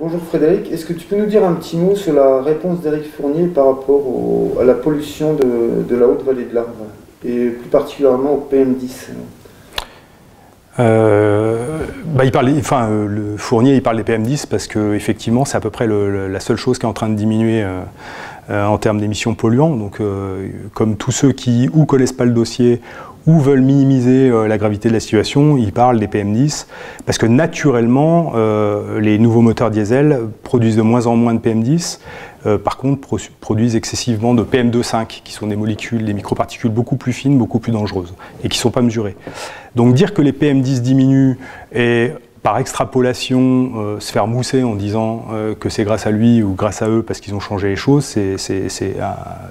Bonjour Frédéric, est-ce que tu peux nous dire un petit mot sur la réponse d'Éric Fournier par rapport à la pollution de la Haute-Vallée de l'Arve, et plus particulièrement au PM10? Le Fournier il parle des PM10 parce que effectivement c'est à peu près la seule chose qui est en train de diminuer en termes d'émissions polluants. Donc comme tous ceux qui ou connaissent pas le dossier ou veulent minimiser la gravité de la situation, ils parlent des PM10 parce que naturellement les nouveaux moteurs diesel produisent de moins en moins de PM10. Par contre, produisent excessivement de PM2,5, qui sont des molécules, des microparticules beaucoup plus fines, beaucoup plus dangereuses, et qui ne sont pas mesurées. Donc dire que les PM10 diminuent et par extrapolation se faire mousser en disant que c'est grâce à lui ou grâce à eux parce qu'ils ont changé les choses, c'est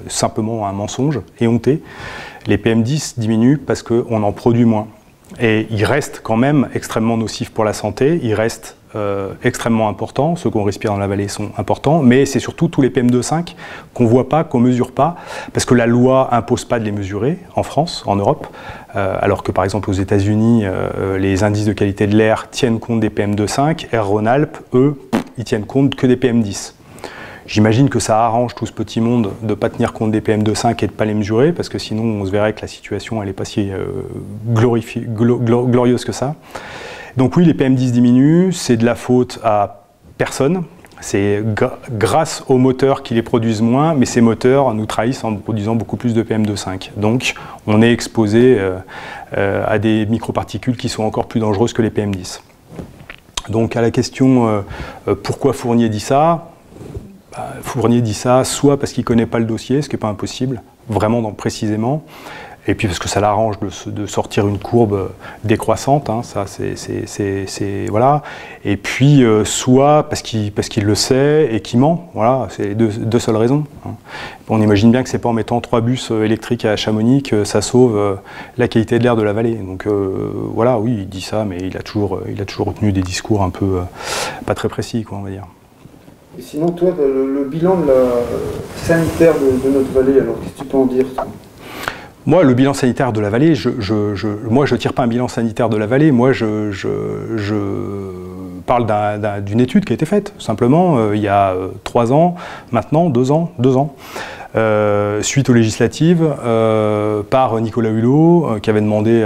simplement un mensonge éhonté. Les PM10 diminuent parce qu'on en produit moins. Et ils restent quand même extrêmement nocifs pour la santé, ils restent extrêmement importants, ceux qu'on respire dans la vallée sont importants, mais c'est surtout tous les PM2,5 qu'on ne voit pas, qu'on ne mesure pas, parce que la loi n'impose pas de les mesurer en France, en Europe, alors que par exemple aux États-Unis, les indices de qualité de l'air tiennent compte des PM2,5, Air Rhône-Alpes, eux, ils tiennent compte que des PM10. J'imagine que ça arrange tout ce petit monde de ne pas tenir compte des PM2,5 et de ne pas les mesurer, parce que sinon on se verrait que la situation elle n'est pas si glorieuse que ça. Donc oui, les PM10 diminuent, c'est de la faute à personne, c'est grâce aux moteurs qui les produisent moins, mais ces moteurs nous trahissent en produisant beaucoup plus de PM2,5. Donc on est exposé à des microparticules qui sont encore plus dangereuses que les PM10. Donc à la question pourquoi Fournier dit ça, Fournier dit ça soit parce qu'il ne connaît pas le dossier, ce qui n'est pas impossible, vraiment précisément, et puis parce que ça l'arrange de sortir une courbe décroissante, hein, ça voilà, et puis soit parce qu'il le sait et qu'il ment, voilà, c'est les deux seules raisons. Hein. On imagine bien que c'est pas en mettant 3 bus électriques à Chamonix que ça sauve la qualité de l'air de la vallée. Donc voilà, oui, il dit ça, mais il a toujours tenu des discours un peu pas très précis, quoi, on va dire. Et sinon, toi, le bilan sanitaire de notre vallée, alors qu'est-ce que tu peux en dire, toi? Moi, le bilan sanitaire de la vallée, moi, je ne tire pas un bilan sanitaire de la vallée. Moi, je parle d'une étude qui a été faite, simplement, il y a 3 ans, maintenant, 2 ans, suite aux législatives, par Nicolas Hulot, qui avait demandé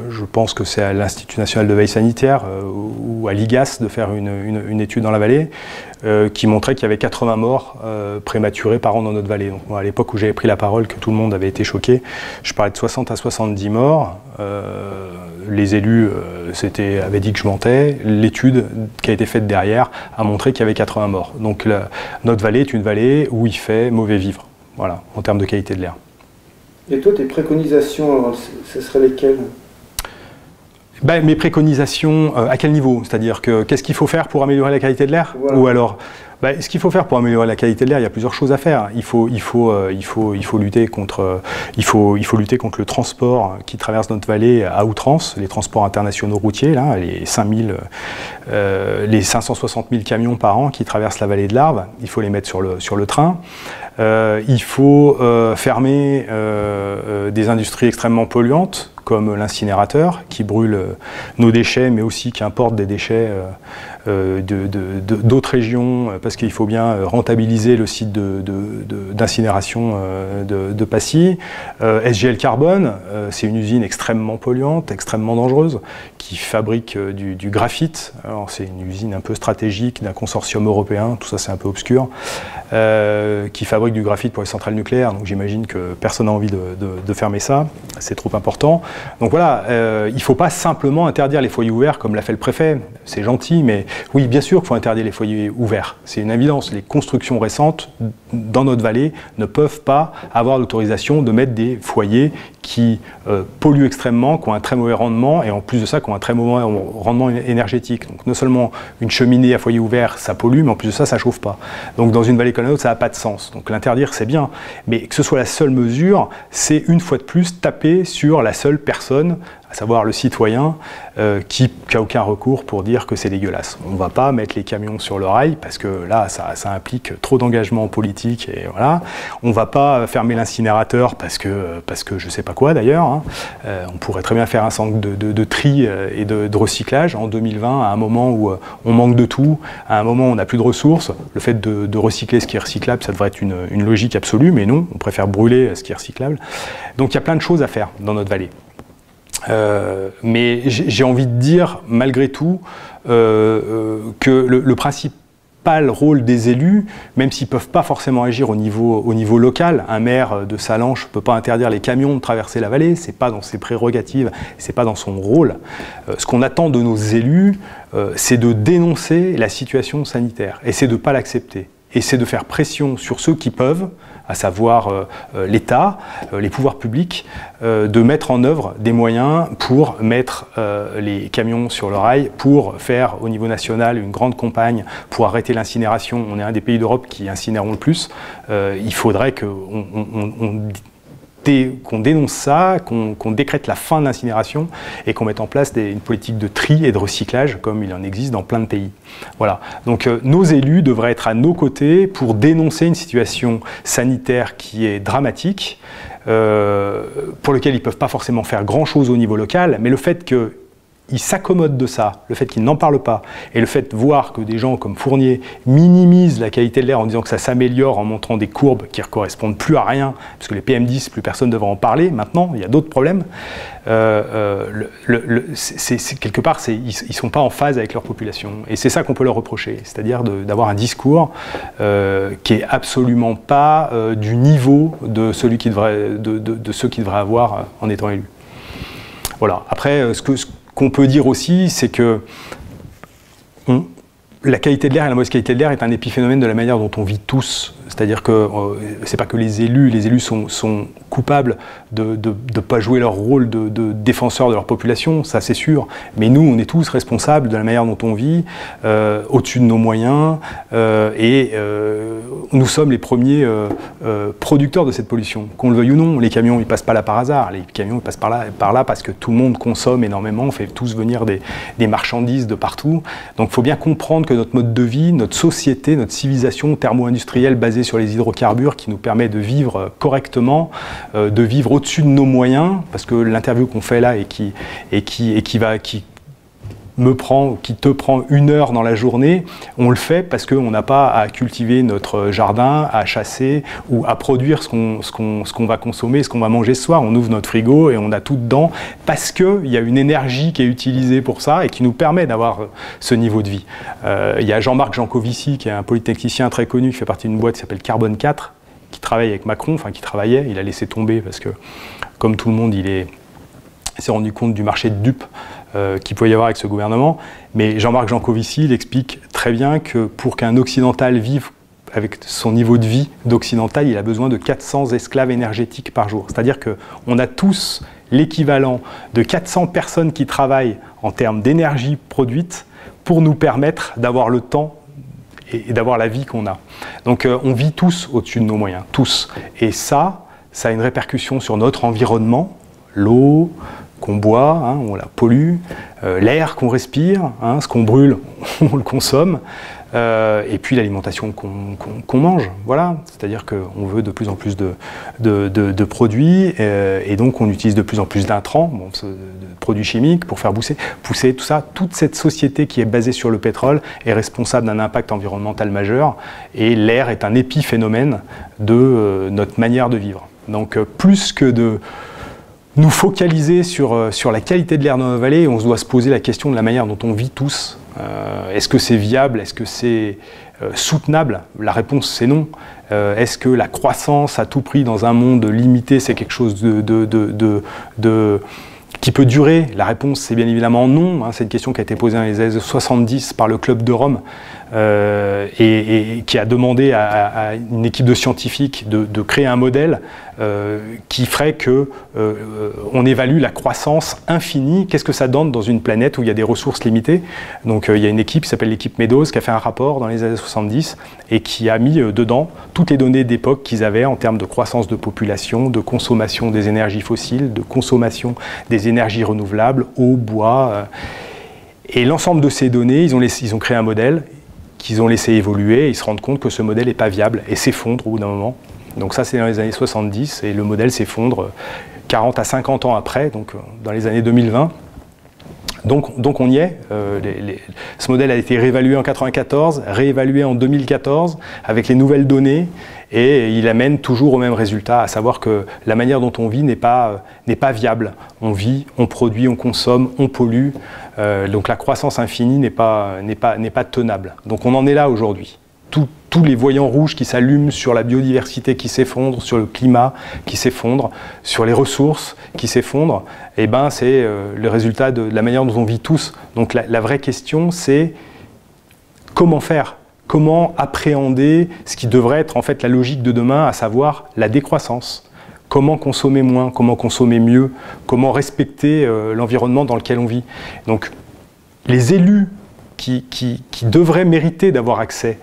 je pense que c'est à l'Institut national de veille sanitaire, ou à l'IGAS, de faire une étude dans la vallée, qui montrait qu'il y avait 80 morts prématurés par an dans notre vallée. Donc, moi, à l'époque où j'avais pris la parole, que tout le monde avait été choqué, je parlais de 60 à 70 morts. Les élus avaient dit que je mentais. L'étude qui a été faite derrière a montré qu'il y avait 80 morts. Donc notre vallée est une vallée où il fait mauvais vivre, voilà, en termes de qualité de l'air. Et toi, tes préconisations, alors, ce seraient lesquelles? Mes préconisations, à quel niveau? C'est-à-dire que qu'est-ce qu'il faut faire pour améliorer la qualité de l'air? Voilà. Ou alors, ce qu'il faut faire pour améliorer la qualité de l'air, il y a plusieurs choses à faire. Il faut lutter contre le transport qui traverse notre vallée à outrance, les transports internationaux routiers, là, les 560 000 camions par an qui traversent la vallée de l'Arve. Il faut les mettre sur le train. Il faut fermer des industries extrêmement polluantes, comme l'incinérateur, qui brûle nos déchets, mais aussi qui importe des déchets d'autres régions, parce qu'il faut bien rentabiliser le site d'incinération de Passy. SGL Carbone, c'est une usine extrêmement polluante, extrêmement dangereuse, qui fabrique du graphite. Alors c'est une usine un peu stratégique d'un consortium européen, tout ça c'est un peu obscur, qui fabrique du graphite pour les centrales nucléaires, donc j'imagine que personne n'a envie de fermer ça, c'est trop important. Donc voilà, il ne faut pas simplement interdire les foyers ouverts comme l'a fait le préfet, c'est gentil, mais oui, bien sûr qu'il faut interdire les foyers ouverts, c'est une évidence. Les constructions récentes dans notre vallée ne peuvent pas avoir l'autorisation de mettre des foyers qui polluent extrêmement, qui ont un très mauvais rendement, et en plus de ça, qui ont un très mauvais rendement énergétique. Donc non seulement une cheminée à foyer ouvert, ça pollue, mais en plus de ça, ça ne chauffe pas. Donc dans une vallée comme la nôtre, ça n'a pas de sens. Donc l'interdire, c'est bien, mais que ce soit la seule mesure, c'est une fois de plus taper sur la seule personne, à savoir le citoyen, qui n'a aucun recours pour dire que c'est dégueulasse. On ne va pas mettre les camions sur le rail, parce que là, ça implique trop d'engagement politique, et voilà. On ne va pas fermer l'incinérateur parce que je ne sais pas quoi d'ailleurs, hein. On pourrait très bien faire un centre de tri et de recyclage en 2020, à un moment où on manque de tout, à un moment où on n'a plus de ressources. Le fait de recycler ce qui est recyclable, ça devrait être une logique absolue, mais non, on préfère brûler ce qui est recyclable. Donc il y a plein de choses à faire dans notre vallée. Mais j'ai envie de dire, malgré tout, que le principal rôle des élus, même s'ils ne peuvent pas forcément agir au niveau local, un maire de Sallanches ne peut pas interdire les camions de traverser la vallée, ce n'est pas dans ses prérogatives, ce n'est pas dans son rôle. Ce qu'on attend de nos élus, c'est de dénoncer la situation sanitaire, et c'est de ne pas l'accepter. Et c'est de faire pression sur ceux qui peuvent, à savoir l'État, les pouvoirs publics, de mettre en œuvre des moyens pour mettre les camions sur le rail, pour faire au niveau national une grande campagne pour arrêter l'incinération. On est un des pays d'Europe qui incinérons le plus. Il faudrait qu'on dénonce ça, qu'on décrète la fin de l'incinération et qu'on mette en place une politique de tri et de recyclage comme il en existe dans plein de pays. Voilà. Donc nos élus devraient être à nos côtés pour dénoncer une situation sanitaire qui est dramatique, pour laquelle ils ne peuvent pas forcément faire grand-chose au niveau local, mais le fait qu'ils s'accommodent de ça, le fait qu'ils n'en parlent pas, et le fait de voir que des gens comme Fournier minimisent la qualité de l'air en disant que ça s'améliore en montrant des courbes qui ne correspondent plus à rien, parce que les PM10, plus personne ne devrait en parler maintenant, il y a d'autres problèmes, quelque part, ils ne sont pas en phase avec leur population. Et c'est ça qu'on peut leur reprocher, c'est-à-dire d'avoir un discours qui n'est absolument pas du niveau de ceux qui devraient avoir en étant élus. Voilà. Après, qu'on peut dire aussi, c'est que la qualité de l'air et la mauvaise qualité de l'air est un épiphénomène de la manière dont on vit tous. C'est-à-dire que c'est pas que les élus sont coupables de ne pas jouer leur rôle de défenseur de leur population, ça c'est sûr, mais nous on est tous responsables de la manière dont on vit, au-dessus de nos moyens, et nous sommes les premiers producteurs de cette pollution. Qu'on le veuille ou non, les camions ils passent pas là par hasard, les camions ils passent par là parce que tout le monde consomme énormément, on fait tous venir des marchandises de partout, donc il faut bien comprendre que notre mode de vie, notre société, notre civilisation thermo-industrielle basée sur les hydrocarbures qui nous permet de vivre correctement, de vivre au-dessus de nos moyens, parce que l'interview qu'on fait là et qui te prend 1 heure dans la journée, on le fait parce qu'on n'a pas à cultiver notre jardin, à chasser ou à produire ce qu'on va consommer, ce qu'on va manger ce soir. On ouvre notre frigo et on a tout dedans parce qu'il y a une énergie qui est utilisée pour ça et qui nous permet d'avoir ce niveau de vie. Il y a Jean-Marc Jancovici, qui est un polytechnicien très connu, qui fait partie d'une boîte qui s'appelle Carbone 4, qui travaille avec Macron, enfin qui travaillait, il a laissé tomber parce que, comme tout le monde, il s'est rendu compte du marché de dupes qu'il pouvait y avoir avec ce gouvernement. Mais Jean-Marc Jancovici, il explique très bien que pour qu'un occidental vive avec son niveau de vie d'occidental, il a besoin de 400 esclaves énergétiques par jour. C'est-à-dire qu'on a tous l'équivalent de 400 personnes qui travaillent en termes d'énergie produite pour nous permettre d'avoir le temps et d'avoir la vie qu'on a. Donc on vit tous au-dessus de nos moyens, tous. Et ça a une répercussion sur notre environnement, l'eau qu'on boit, hein, on la pollue, l'air qu'on respire, hein, ce qu'on brûle, on le consomme, et puis l'alimentation qu'on mange. Voilà, c'est-à-dire qu'on veut de plus en plus de produits, et donc on utilise de plus en plus d'intrants, de produits chimiques pour faire pousser tout ça. Toute cette société qui est basée sur le pétrole est responsable d'un impact environnemental majeur, et l'air est un épiphénomène de notre manière de vivre. Donc plus que de nous focaliser sur la qualité de l'air dans nos vallées, on doit se poser la question de la manière dont on vit tous. Est-ce que c'est viable? Est-ce que c'est soutenable? La réponse, c'est non. Est-ce que la croissance à tout prix dans un monde limité, c'est quelque chose qui peut durer? La réponse, c'est bien évidemment non. Hein. C'est une question qui a été posée dans les années 70 par le Club de Rome et qui a demandé à une équipe de scientifiques de créer un modèle qui ferait qu'on évalue la croissance infinie. Qu'est-ce que ça donne dans une planète où il y a des ressources limitées? Donc il y a une équipe qui s'appelle l'équipe Meadows qui a fait un rapport dans les années 70 et qui a mis dedans toutes les données d'époque qu'ils avaient en termes de croissance de population, de consommation des énergies fossiles, de consommation des énergies renouvelables, eau, bois. Et l'ensemble de ces données, ils ont créé un modèle qu'ils ont laissé évoluer et ils se rendent compte que ce modèle n'est pas viable et s'effondre au bout d'un moment. Donc ça, c'est dans les années 70 et le modèle s'effondre 40 à 50 ans après, donc dans les années 2020. Donc on y est. Ce modèle a été réévalué en 1994, réévalué en 2014 avec les nouvelles données, et il amène toujours au même résultat, à savoir que la manière dont on vit n'est pas viable. On vit, on produit, on consomme, on pollue. Donc la croissance infinie n'est pas tenable. Donc on en est là aujourd'hui. Tous les voyants rouges qui s'allument sur la biodiversité qui s'effondre, sur le climat qui s'effondre, sur les ressources qui s'effondrent, eh ben c'est le résultat de la manière dont on vit tous. Donc la vraie question, c'est comment faire ? Comment appréhender ce qui devrait être en fait la logique de demain, à savoir la décroissance ? Comment consommer moins ? Comment consommer mieux ? Comment respecter l'environnement dans lequel on vit ? Donc les élus qui devraient mériter d'avoir accès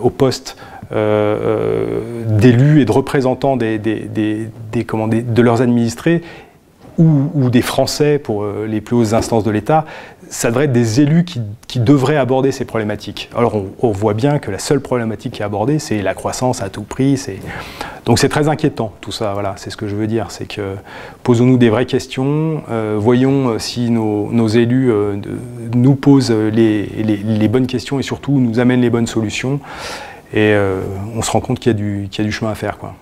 au poste d'élus et de représentants de leurs administrés ou des Français pour les plus hautes instances de l'État, ça devrait être des élus qui devraient aborder ces problématiques. Alors on voit bien que la seule problématique qui est abordée, c'est la croissance à tout prix. Donc c'est très inquiétant tout ça, voilà, c'est ce que je veux dire. C'est que posons-nous des vraies questions, voyons si nos élus nous posent les bonnes questions et surtout nous amènent les bonnes solutions. Et on se rend compte qu'il y a du chemin à faire, quoi.